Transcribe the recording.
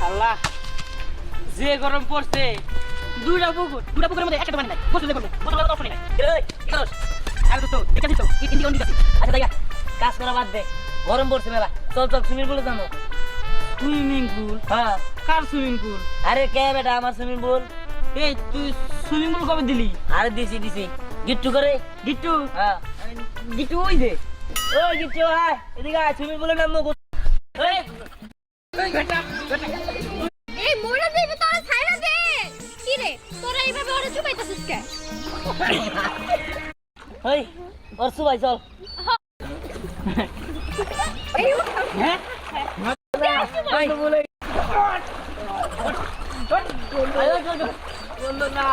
আল্লাহ যে গরম পড়ছে দুটা পুকুরের মধ্যে একটা পানি নাই গোসল করবো গোসল করার অপশন নাই আর তো দেখাছিস তো ইন্ডিয়া অন দিছি আচ্ছা দাইয়া কাজ করা বাদ দে গরম পড়ছে মেলা চল চল সুইমিং পুলে যাবো সুইমিং পুল হ্যাঁ কার সুইমিং পুল আরে কে বেটা আমার সুইমিং পুল এই তুই সুইমিং পুল কবে দিলি আরে দিছি গিট্টু করে গিট্টু হ্যাঁ গিট্টু ওই দে ওই গিট্টু আয় এদিকে আয় সুইমিং পুলে নামবো এই বেটা এই মোরা দেবে তোরা ছাইরা দে কি রে তোরা এইভাবে ওরে চুপাইতাছিস কে ওই অর্সু ভাই চল এই উঠ হ্যাঁ ওই বলে আয় চল বললো না